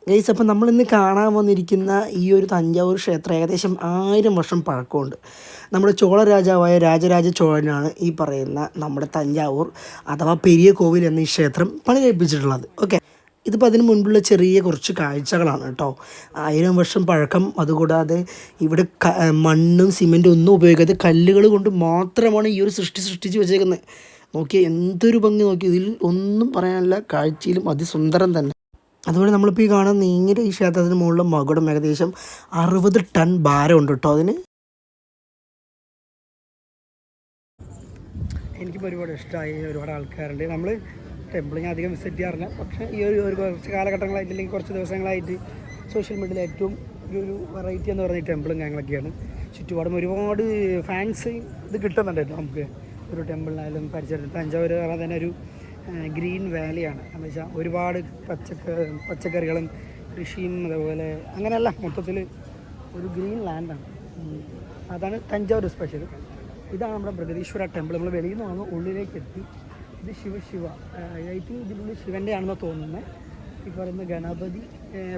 Guys, അപ്പം നമ്മളിന്ന് കാണാൻ വന്നിരിക്കുന്ന ഈ ഒരു തഞ്ചാവൂർ ക്ഷേത്രം ഏകദേശം 1000 വർഷം പഴക്കമുണ്ട്. നമ്മുടെ ചോള രാജാവായ രാജരാജ ചോഴനാണ് ഈ പറയുന്ന നമ്മുടെ തഞ്ചാവൂർ അഥവാ പെരിയ കോവിൽ എന്ന ഈ ക്ഷേത്രം പണി കഴിപ്പിച്ചിട്ടുള്ളത്. ഓക്കെ, ഇതിപ്പോൾ അതിന് മുൻപുള്ള ചെറിയ കുറച്ച് കാഴ്ചകളാണ് കേട്ടോ. 1000 വർഷം പഴക്കം. അതുകൂടാതെ ഇവിടെ മണ്ണും സിമെൻറ്റും ഒന്നും ഉപയോഗിക്കാതെ കല്ലുകൾ കൊണ്ട് മാത്രമാണ് ഈ ഒരു സൃഷ്ടിച്ച് വെച്ചേക്കുന്നത്. നോക്കിയാൽ എന്തൊരു ഭംഗി, നോക്കി ഇതിൽ ഒന്നും പറയാനില്ല. കാഴ്ചയിലും അതിസുന്ദരം തന്നെ. അതുപോലെ നമ്മളിപ്പോൾ ഈ കാണുന്ന നീങ്ങിയ ഈ ക്ഷേത്രത്തിന് മുകളിലെ മകുടം ഏകദേശം 60 ടൺ ഭാരമുണ്ട് കേട്ടോ അതിന്. എനിക്കിപ്പോൾ ഒരുപാട് ഇഷ്ടമായി. ഒരുപാട് ആൾക്കാരുണ്ട്. നമ്മൾ ടെമ്പിൾ ഞാൻ അധികം വിസിറ്റ് ചെയ്യാറില്ല. പക്ഷേ ഈ ഒരു കുറച്ച് കാലഘട്ടങ്ങളായിട്ട് അല്ലെങ്കിൽ കുറച്ച് ദിവസങ്ങളായിട്ട് സോഷ്യൽ മീഡിയയിൽ ഏറ്റവും ഒരു വെറൈറ്റി എന്ന് പറയുന്ന ഈ ടെമ്പിളും കാര്യങ്ങളൊക്കെയാണ്. ചുറ്റുപാടും ഒരുപാട് ഫാൻസ് ഇത് കിട്ടുന്നുണ്ടായിരുന്നു നമുക്ക്. ഒരു ടെമ്പിളിനായാലും പരിസരത്ത് തഞ്ചാവൂർ പറഞ്ഞാൽ തന്നെ ഒരു ഗ്രീൻ വാലിയാണ്. എന്ന് വെച്ചാൽ ഒരുപാട് പച്ചക്കറികളും കൃഷിയും അതേപോലെ അങ്ങനെയല്ല, മൊത്തത്തിൽ ഒരു ഗ്രീൻ ലാൻഡാണ്. അതാണ് തഞ്ചാവൂർ സ്പെഷ്യൽ. ഇതാണ് നമ്മുടെ ബൃഹദീശ്വര ടെമ്പിൾ. നമ്മൾ വെളിയിൽ നിന്ന് വന്ന് ഉള്ളിലേക്ക് എത്തി. ഇത് ശിവ ഐ തിങ്ക് ഇതിനുള്ളിൽ ശിവൻ്റെ ആണെന്ന് തോന്നുന്നത്. ഈ പറയുന്ന ഗണപതി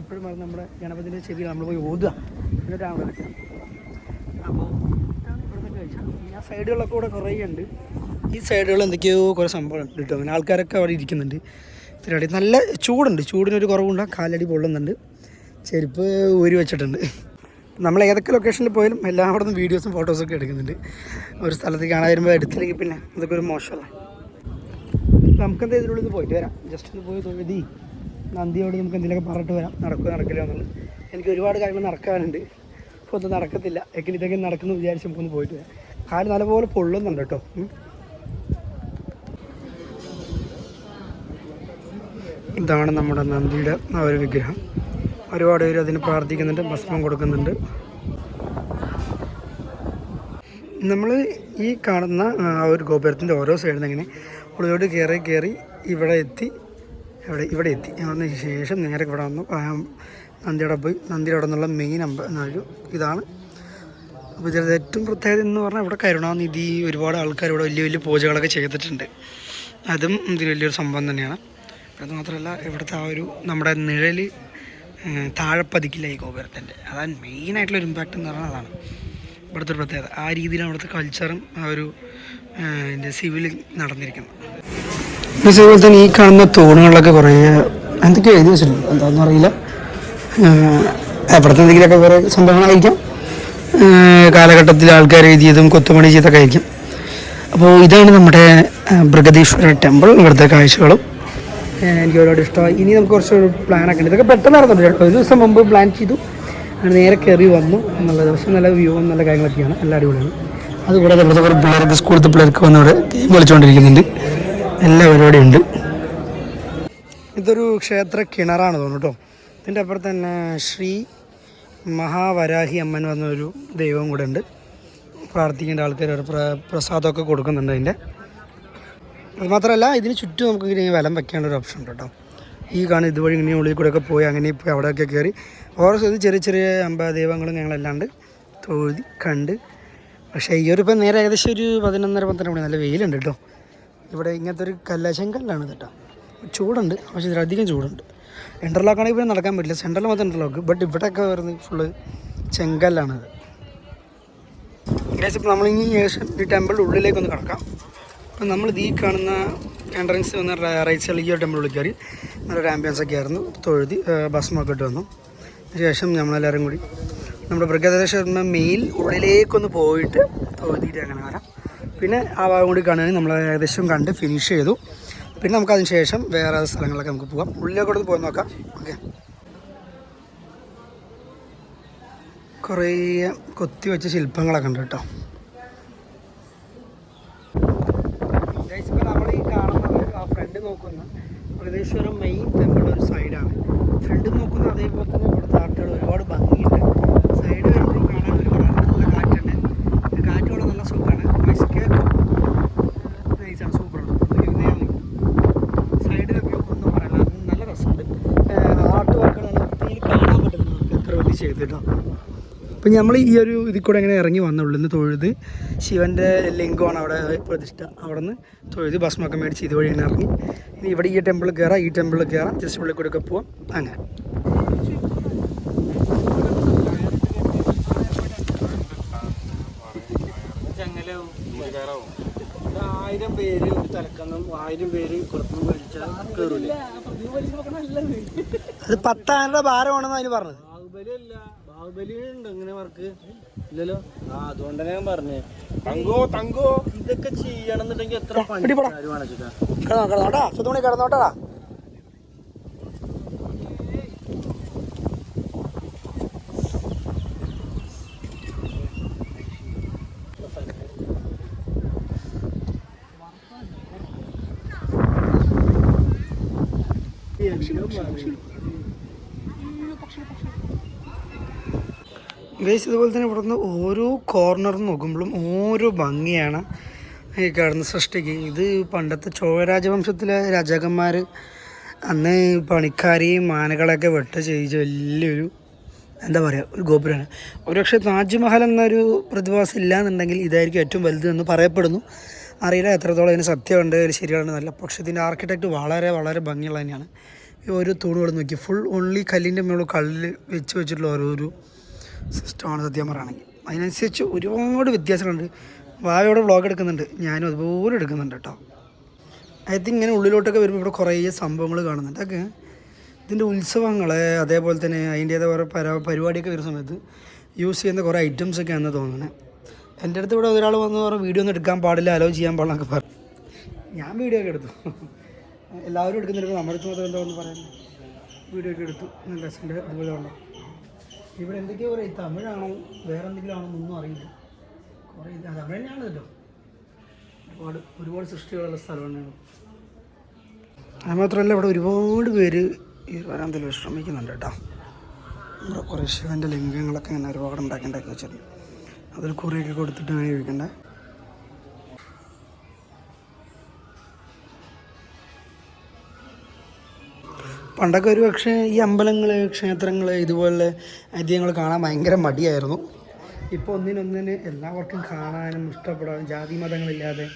എപ്പോഴും പറഞ്ഞ നമ്മുടെ ഗണപതിൻ്റെ ചെവിയിൽ നമ്മൾ പോയി ഓതുക എന്നിട്ടാണ് കിട്ടുക. അപ്പോൾ ഇതാണ് ഇവിടുത്തെ കാഴ്ച. ആ സൈഡുകളൊക്കെ കൂടെ കുറേ ഉണ്ട്. ഈ സൈഡുകൾ എന്തൊക്കെയോ കുറേ സംഭവമുണ്ട് കേട്ടോ. അങ്ങനെ ആൾക്കാരൊക്കെ അവിടെ ഇരിക്കുന്നുണ്ട്. ഇത്തിരി നല്ല ചൂടുണ്ട്. ചൂടിനൊരു കുറവുണ്ട്. കാലടി പൊള്ളുന്നുണ്ട്. ചെരുപ്പ് ഊരി വെച്ചിട്ടുണ്ട്. നമ്മൾ ഏതൊക്കെ ലൊക്കേഷനിൽ പോയാലും എല്ലായിടത്തും വീഡിയോസും ഫോട്ടോസൊക്കെ എടുക്കുന്നുണ്ട്. ഒരു സ്ഥലത്തേക്ക് കാണാൻ വരുമ്പോൾ എടുത്തില്ലെങ്കിൽ പിന്നെ അതൊക്കെ ഒരു മോശമല്ല. നമുക്കെന്താ ഇതിനുള്ളിൽ പോയിട്ട് വരാം. ജസ്റ്റ് ഒന്ന് പോയി തൊഴുതി നന്ദിയോട് നമുക്ക് എന്തെങ്കിലുമൊക്കെ പറഞ്ഞിട്ട് വരാം. നടക്കില്ല എന്നുള്ളത്. എനിക്ക് ഒരുപാട് കാര്യങ്ങൾ നടക്കാനുണ്ട്. ഇപ്പോൾ ഒന്നും നടക്കത്തില്ല. ഇതൊക്കെ നടക്കുന്നു വിചാരിച്ച് നമുക്കൊന്ന് പോയിട്ട് വരാം. കാല് നല്ലപോലെ പൊള്ളുന്നുണ്ട് കേട്ടോ. ഇതാണ് നമ്മുടെ നന്ദിയുടെ ആ ഒരു വിഗ്രഹം. ഒരുപാട് പേര് അതിന് പ്രാർത്ഥിക്കുന്നുണ്ട്, ഭസ്മം കൊടുക്കുന്നുണ്ട്. നമ്മൾ ഈ കാണുന്ന ആ ഒരു ഗോപുരത്തിൻ്റെ ഓരോ സൈഡിൽ നിന്ന് ഇങ്ങനെ ഉള്ളിലോട്ട് കയറി ഇവിടെ എത്തി. അതിന് ശേഷം നേരെ ഇവിടെ വന്നു നന്ദിയുടെ പോയി. നന്ദിയുടെ അവിടെ നിന്നുള്ള മെയിൻ ഇതാണ്. അപ്പോൾ ഇതിൻ്റെ ഏറ്റവും പ്രത്യേകത എന്ന് പറഞ്ഞാൽ ഇവിടെ കരുണാനിധി ഒരുപാട് ആൾക്കാർ ഇവിടെ വലിയ പൂജകളൊക്കെ ചെയ്തിട്ടുണ്ട്. അതും ഇതിൽ വലിയൊരു സംഭവം തന്നെയാണ്. അത് മാത്രമല്ല ഇവിടുത്തെ ആ ഒരു നമ്മുടെ നിഴൽ താഴെ പതിക്കില്ല ഈ ഗോപുരത്തിൻ്റെ. അതാണ് മെയിനായിട്ടുള്ളൊരു ഇമ്പാക്റ്റ് എന്ന് പറഞ്ഞാൽ അതാണ് ഇവിടുത്തെ ഒരു പ്രത്യേകത. ആ രീതിയിലാണ് ഇവിടുത്തെ കൾച്ചറും ആ ഒരു സിവിൽ നടന്നിരിക്കുന്നത്. അതുപോലെ തന്നെ ഈ കാണുന്ന തൂണുകളിലൊക്കെ കുറേ എന്തൊക്കെയോ എഴുതി വെച്ചിട്ടുണ്ട്. എന്താണെന്ന് അറിയില്ല. എവിടുത്തെ എന്തെങ്കിലുമൊക്കെ കുറേ സംഭവങ്ങളായിരിക്കാം. കാലഘട്ടത്തിൽ ആൾക്കാർ എഴുതിയതും കൊത്തുപണി ചെയ്തൊക്കെ ആയിരിക്കും. അപ്പോൾ ഇതാണ് നമ്മുടെ ബൃഹദീശ്വര ടെമ്പിൾ. ഇവിടുത്തെ കാഴ്ചകളും എനിക്ക് ഒരുപാട് ഇഷ്ടമായി. ഇനി നമുക്ക് കുറച്ചൊരു പ്ലാനൊക്കെ ഉണ്ട്. ഇതൊക്കെ പെട്ടെന്ന് നടന്നുണ്ട് കേട്ടോ. ഒരു ദിവസം മുമ്പ് പ്ലാൻ ചെയ്തു, അങ്ങനെ നേരെ കയറി വന്നു എന്നുള്ളത്. പക്ഷേ നല്ല വ്യൂവും നല്ല കാര്യങ്ങളൊക്കെയാണ്. എല്ലാ അടിപൊളിയാണ്. അതുകൂടാതെ ഇവിടുത്തെ കുറേ പിള്ളേർക്ക് സ്കൂളിലത്തെ പിള്ളേർക്ക് വന്ന് ഇവിടെ ഗെയിം കളിച്ചുകൊണ്ടിരിക്കുന്നുണ്ട്. എല്ലാ പരിപാടിയും ഉണ്ട്. ഇതൊരു ക്ഷേത്ര കിണറാണ് തോന്നുന്നു കേട്ടോ. ഇതിൻ്റെ അപ്പുറത്ത് തന്നെ ശ്രീ മഹാവരാഹി അമ്മൻ വന്നൊരു ദൈവം കൂടെ ഉണ്ട്. പ്രാർത്ഥിക്കേണ്ട ആൾക്കാർ പ്രസാദമൊക്കെ കൊടുക്കുന്നുണ്ട് അതിൻ്റെ. അതുമാത്രമല്ല ഇതിന് ചുറ്റും നമുക്ക് ഇങ്ങനെ വലം വയ്ക്കാനുള്ള ഒരു ഓപ്ഷൻ ഉണ്ട് കേട്ടോ. ഈ കാണുന്ന ഇതുവഴി ഇങ്ങനെ ഉള്ളിൽ കൂടെയൊക്കെ പോയി അങ്ങനെ പോയി അവിടെയൊക്കെ കയറി ഓരോ സ്ഥലത്ത് ചെറിയ ദൈവങ്ങളും ഞങ്ങളല്ലാണ്ട് തൊഴുതി കണ്ട്. പക്ഷേ ഈ ഒരു ഇപ്പം നേരെ ഏകദേശം ഒരു 11:30-12 മണി. നല്ല വെയിലുണ്ട് കേട്ടോ. ഇവിടെ ഇങ്ങനത്തെ ഒരു ചെങ്കല്ലാണ് കേട്ടോ. ചൂടുണ്ട്, പക്ഷേ ഇതിലധികം ചൂടുണ്ട്. ഇൻ്റർലോക്കാണെങ്കിൽ പിന്നെ നടക്കാൻ പറ്റില്ല. സെൻട്രൽ മാത്രം ഇൻ്റർലോക്ക്. ബട്ട് ഇവിടെയൊക്കെ വരുന്നത് ഫുള്ള് ചെങ്കല്ലാണത്. ഏകദേശം ഇപ്പം നമ്മളിനി ശേഷം ഈ ടെമ്പിളിൻ്റെ ഉള്ളിലേക്കൊന്ന് കിടക്കാം. അപ്പം നമ്മൾ ഈ കാണുന്ന എൻട്രൻസ് വന്ന റൈറ്റ് സൈഡിൽ ഈ ഒരു ടെമ്പിളിൽ കയറി നല്ലൊരു ആംബിയൻസൊക്കെ ആയിരുന്നു. തൊഴുതി ഭസ്മൊക്കെ ഇട്ട് വന്നു. ശേഷം നമ്മളെല്ലാവരും കൂടി നമ്മുടെ ബൃഹദീശ്വര മെയിൽ ഉള്ളിലേക്കൊന്ന് പോയിട്ട് തൊഴുതിയിട്ട് അങ്ങനെ വരാം. പിന്നെ ആ ഭാഗം കൂടി കാണുകയാണെങ്കിൽ നമ്മൾ ഏകദേശം കണ്ട് ഫിനിഷ് ചെയ്തു. പിന്നെ നമുക്കതിന് ശേഷം വേറെ സ്ഥലങ്ങളിലൊക്കെ നമുക്ക് പോകാം. ഉള്ളിലേക്കൂടെ പോയി നോക്കാം. ഓക്കെ, കുറേ കൊത്തി വെച്ച ശില്പങ്ങളൊക്കെ ഉണ്ട് കേട്ടോ. ഇപ്പോൾ നമ്മൾ ഈ കാണുന്നത് ആ ഫ്രണ്ട് നോക്കുന്ന ബൃഹദീശ്വരം മെയിൻ ടെമ്പിൾ ഒരു സൈഡാണ്. ഫ്രണ്ട് നോക്കുന്ന അതേപോലെ തന്നെ ഇവിടുത്തെ ആർട്ടുകൾ ഒരുപാട് ഭംഗിയുണ്ട്. സൈഡ് വരുമ്പോഴും കാണാൻ ഒരുപാട് നല്ല കാറ്റുണ്ട്. കാറ്റോടെ നല്ല സുഖമാണ്. കേൾക്കും നൈസാണ്, സൂപ്പറാണ്. സൈഡിലൊക്കെ ഒന്നും പറയണം, കേട്ടോ. അപ്പം നമ്മൾ ഈ ഒരു ഇതിൽ കൂടെ ഇങ്ങനെ ഇറങ്ങി വന്നുള്ളൂ ഇന്ന് തൊഴുത് ശിവൻ്റെ ലിംഗമാണ് അവിടെ പ്രതിഷ്ഠ. അവിടെ നിന്ന് തൊഴുത് ഭസ്മൊക്കെ മേടിച്ച് ഇതുവഴി ഇങ്ങനെ ഇറങ്ങി ഇനി ഇവിടെ ഈ ടെമ്പിളിൽ കയറാം, ഈ ടെമ്പിളിൽ കയറാം, ജസ്റ്റ് ഉള്ളിൽ കൂടെ ഒക്കെ പോവാം. അങ്ങനെ ആയിരം പേര് തലക്കന്നും 1000 പേര് പുറത്തുനിന്ന് വലിച്ചാൽ കയറൂല. അത് 10,000 ഭാരമാണെന്ന് അതിന് പറഞ്ഞത്. ബാഹുബലി അല്ല, ബാഹുബലി ഉണ്ട് ഇങ്ങനെ വർക്ക് ഇല്ലല്ലോ. അതുകൊണ്ട് തന്നെ ഞാൻ പറഞ്ഞേ തങ്കോ ഇതൊക്കെ ചെയ്യണമെന്നുണ്ടെങ്കിൽ എത്ര പണിക്കാരുമാണ് ചേട്ടാ. കിടന്നോട്ടാ സുത്തമണി കിടന്നോട്ടാ. ഗൈസ് ഇതുപോലെ തന്നെ ഇവിടുന്ന് ഓരോ കോർണറും നോക്കുമ്പോഴും ഓരോ ഭംഗിയാണ് ഈ കാണുന്ന സൃഷ്ടിക്ക്. ഇത് പണ്ടത്തെ ചോഴ രാജവംശത്തിലെ രാജാക്കന്മാർ അന്ന് പണിക്കാരെയും ആനകളൊക്കെ വെട്ട ചെയ്യിച്ച വലിയൊരു എന്താ പറയുക ഒരു ഗോപുരമാണ്. ഒരുപക്ഷെ താജ്മഹൽ എന്നൊരു പ്രതിഭാസം ഇല്ലയെന്നുണ്ടെങ്കിൽ ഇതായിരിക്കും ഏറ്റവും വലുതെന്ന് പറയപ്പെടുന്നു. അറിയില്ല എത്രത്തോളം ഇതിന് സത്യമുണ്ട് ശരിയാണ് നല്ല. പക്ഷേ ഇതിൻ്റെ ആർക്കിടെക്റ്റ് വളരെ വളരെ ഭംഗിയുള്ള തന്നെയാണ്. ഈ ഓരോ തൂണുകൾ നോക്കി ഫുൾ ഓൺലി കല്ലിൻ്റെ മുകളിൽ കല്ലിൽ വെച്ചിട്ടുള്ള ഓരോരോ സിസ്റ്റമാണ് സത്യം പറയുകയാണെങ്കിൽ. അതിനനുസരിച്ച് ഒരുപാട് വ്യത്യാസങ്ങളുണ്ട്. വാവയോടെ വ്ളോഗ് എടുക്കുന്നുണ്ട്, ഞാനും അതുപോലെ എടുക്കുന്നുണ്ട് കേട്ടോ. ഐ തിങ്ക് ഇങ്ങനെ ഉള്ളിലോട്ടൊക്കെ വരുമ്പോൾ ഇവിടെ കുറേ സംഭവങ്ങൾ കാണുന്നുണ്ട്. അതൊക്കെ ഇതിൻ്റെ ഉത്സവങ്ങൾ അതേപോലെ തന്നെ അതിൻ്റേതായ കുറേ പരിപാടിയൊക്കെ വരുന്ന സമയത്ത് യൂസ് ചെയ്യുന്ന കുറേ ഐറ്റംസൊക്കെയാണെന്ന് തോന്നുന്നത്. എൻ്റെ അടുത്ത് ഇവിടെ ഒരാൾ വന്ന് പറഞ്ഞാൽ വീഡിയോ ഒന്നും എടുക്കാൻ പാടില്ല, അലോ ചെയ്യാൻ പാടില്ല എന്നൊക്കെ പറഞ്ഞു. ഞാൻ വീഡിയോ ഒക്കെ എടുത്തു. എല്ലാവരും എടുക്കുന്നില്ല, നമ്മുടെ അടുത്ത് മാത്രം എന്താണെന്ന് പറയാൻ വീഡിയോ ഒക്കെ എടുത്തു. നല്ല രസമുണ്ട്. അതുപോലെ ഉള്ളു ഇവിടെ എന്തൊക്കെയോ പറയും, തമിഴാണോ വേറെ എന്തെങ്കിലും ആണോ ഒന്നും അറിയില്ല. കുറേ തമിഴ് തന്നെയാണ് കേട്ടോ. ഒരുപാട് സൃഷ്ടികളുള്ള സ്ഥലം തന്നെയാണ്. അതുമാത്രമല്ല ഇവിടെ ഒരുപാട് പേര് ഈ വരാൻ എന്തെങ്കിലും ശ്രമിക്കുന്നുണ്ട് കേട്ടോ. ഇവിടെ കുറേ ശിവൻ്റെ ലിംഗങ്ങളൊക്കെ ഇങ്ങനെ ഒരുപാട് ഉണ്ടാക്കി വെച്ചിട്ടുണ്ട്. അതിൽ കുറേയൊക്കെ കൊടുത്തിട്ട് അങ്ങനെ ചോദിക്കണ്ടേ. പണ്ടൊക്കെ ഒരു പക്ഷേ ഈ അമ്പലങ്ങൾ ക്ഷേത്രങ്ങൾ ഇതുപോലെ ഐതിഹ്യങ്ങൾ കാണാൻ ഭയങ്കര മടിയായിരുന്നു. ഇപ്പോൾ ഒന്നിനൊന്നിന് എല്ലാവർക്കും കാണാനും ഇഷ്ടപ്പെടാനും ജാതി മതങ്ങളില്ലാതെ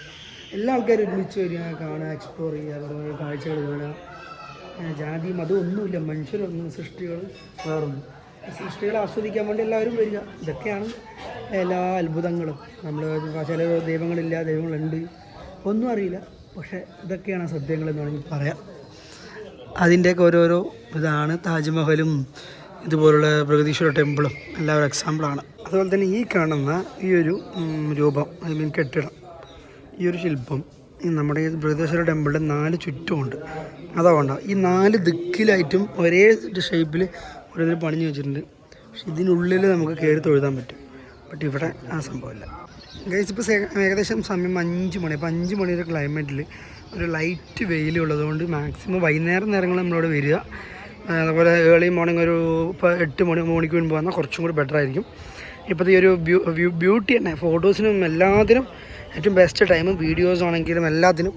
എല്ലാ ആൾക്കാരും ഒരുമിച്ച് വരിക, കാണുക, എക്സ്പ്ലോർ ചെയ്യുക, കുറേ കാഴ്ചകൾ കാണുക. ജാതി മതം ഒന്നുമില്ല, മനുഷ്യരൊന്നും, സൃഷ്ടികൾ വേറൊന്നും. സൃഷ്ടികളെ ആസ്വദിക്കാൻ വേണ്ടി എല്ലാവരും വരിക. ഇതൊക്കെയാണ് എല്ലാ അത്ഭുതങ്ങളും. നമ്മൾ ചില ദൈവങ്ങളുണ്ട്, ഒന്നും അറിയില്ല. പക്ഷേ ഇതൊക്കെയാണ് സത്യങ്ങളെന്ന് വേണമെങ്കിൽ പറയാം. അതിൻ്റെയൊക്കെ ഓരോരോ ഇതാണ് താജ്മഹലും ഇതുപോലുള്ള പ്രഗതീശ്വര ടെമ്പിളും എല്ലാവരും എക്സാമ്പിളാണ്. അതുപോലെ തന്നെ ഈ കാണുന്ന ഈ ഒരു രൂപം, ഐ മീൻ കെട്ടിടം, ഈ ഒരു ശില്പം നമ്മുടെ ഈ ബൃഹദീശ്വര ടെമ്പിളിൻ്റെ 4 ചുറ്റുമുണ്ട്. അതുകൊണ്ടാണ് ഈ 4 ദിക്കിലായിട്ടും ഒരേ ഷേപ്പിൽ ഓരോന്നിൽ പണിഞ്ഞു വെച്ചിട്ടുണ്ട്. പക്ഷെ ഇതിനുള്ളിൽ നമുക്ക് കയറി തൊഴുതാൻ പറ്റും. ബട്ട് ഇവിടെ ആ സംഭവമില്ല. ഗൈസ് ഇപ്പോൾ ഏകദേശം സമയം 5 മണി. അപ്പോൾ 5 മണിയുടെ ക്ലൈമറ്റിൽ ഒരു ലൈറ്റ് വെയിലുള്ളതുകൊണ്ട് മാക്സിമം വൈകുന്നേരം നേരങ്ങളിൽ നമ്മളിവിടെ വരിക. അതുപോലെ ഏർലി മോർണിംഗ് ഒരു 8 മണിക്ക് മുൻപ് വന്നാൽ കുറച്ചും കൂടി ബെറ്റർ ആയിരിക്കും. ഇപ്പോഴത്തെ ഈ ഒരു ബ്യൂട്ടി തന്നെ ഫോട്ടോസിനും എല്ലാത്തിനും ഏറ്റവും ബെസ്റ്റ് ടൈം. വീഡിയോസ് ആണെങ്കിലും എല്ലാത്തിനും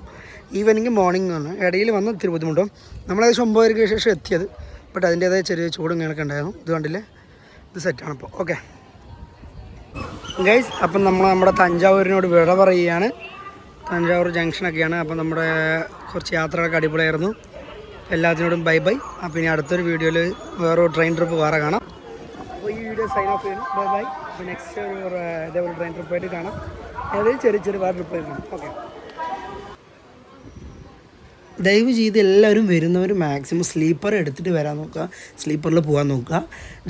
ഈവനിങ് മോർണിംഗ് ആണ്. ഇടയിൽ വന്ന് ഇത്തിരി ബുദ്ധിമുട്ടും. നമ്മളേകദേശം 9:00 ശേഷം എത്തിയത്. ബട്ട് അതിൻ്റേതായ ചെറിയ ചൂടും ഇങ്ങനെയൊക്കെ ഉണ്ടായിരുന്നു. ഇത് കണ്ടില്ലേ, ഇത് സെറ്റാണ് ഇപ്പോൾ. ഓക്കെ ഗൈസ്, അപ്പം നമ്മുടെ തഞ്ചാവൂരിനോട് വിട പറയുകയാണ്. തഞ്ചാവൂർ ജംഗ്ഷനൊക്കെയാണ്. അപ്പം നമ്മുടെ കുറച്ച് യാത്രകളൊക്കെ അടിപൊളിയായിരുന്നു. എല്ലാത്തിനോടും ബൈ ബൈ. അപ്പം ഇനി അടുത്തൊരു വീഡിയോയിൽ വേറെ ട്രെയിൻ ട്രിപ്പ് വേറെ കാണാം. അപ്പോൾ ഈ വീഡിയോ സൈൻ ഓഫ് ചെയ്യുന്നു. Bye bye. അപ്പോൾ നെക്സ്റ്റ് ഒരു ഇതേപോലെ ട്രെയിൻ ട്രിപ്പായിട്ട് കാണാം. അതായത് ചെറിയ വേറെ ട്രിപ്പായിട്ട് കാണാം. ഓക്കെ, ദയവ് ചെയ്ത് എല്ലാവരും വരുന്നവർ മാക്സിമം സ്ലീപ്പർ എടുത്തിട്ട് വരാൻ നോക്കുക, സ്ലീപ്പറിൽ പോകാൻ നോക്കുക.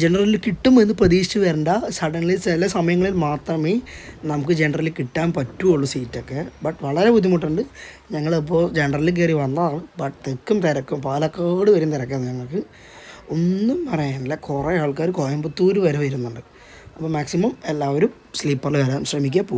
ജനറലിൽ കിട്ടുമെന്ന് പ്രതീക്ഷിച്ച് വരേണ്ട. സഡൻലി ചില സമയങ്ങളിൽ മാത്രമേ നമുക്ക് ജനറലിൽ കിട്ടാൻ പറ്റുള്ളൂ സീറ്റൊക്കെ. ബട്ട് വളരെ ബുദ്ധിമുട്ടുണ്ട്. ഞങ്ങളിപ്പോൾ ജനറലിൽ കയറി വന്നതാണ്. ബട്ട് തെക്കും തിരക്കും പാലക്കാട് വരും തിരക്കാണ് ഞങ്ങൾക്ക്. ഒന്നും പറയാനില്ല. കുറേ ആൾക്കാർ കോയമ്പത്തൂർ വരെ വരുന്നുണ്ട്. അപ്പോൾ മാക്സിമം എല്ലാവരും സ്ലീപ്പറിൽ വരാൻ ശ്രമിക്കുക, പോകാൻ.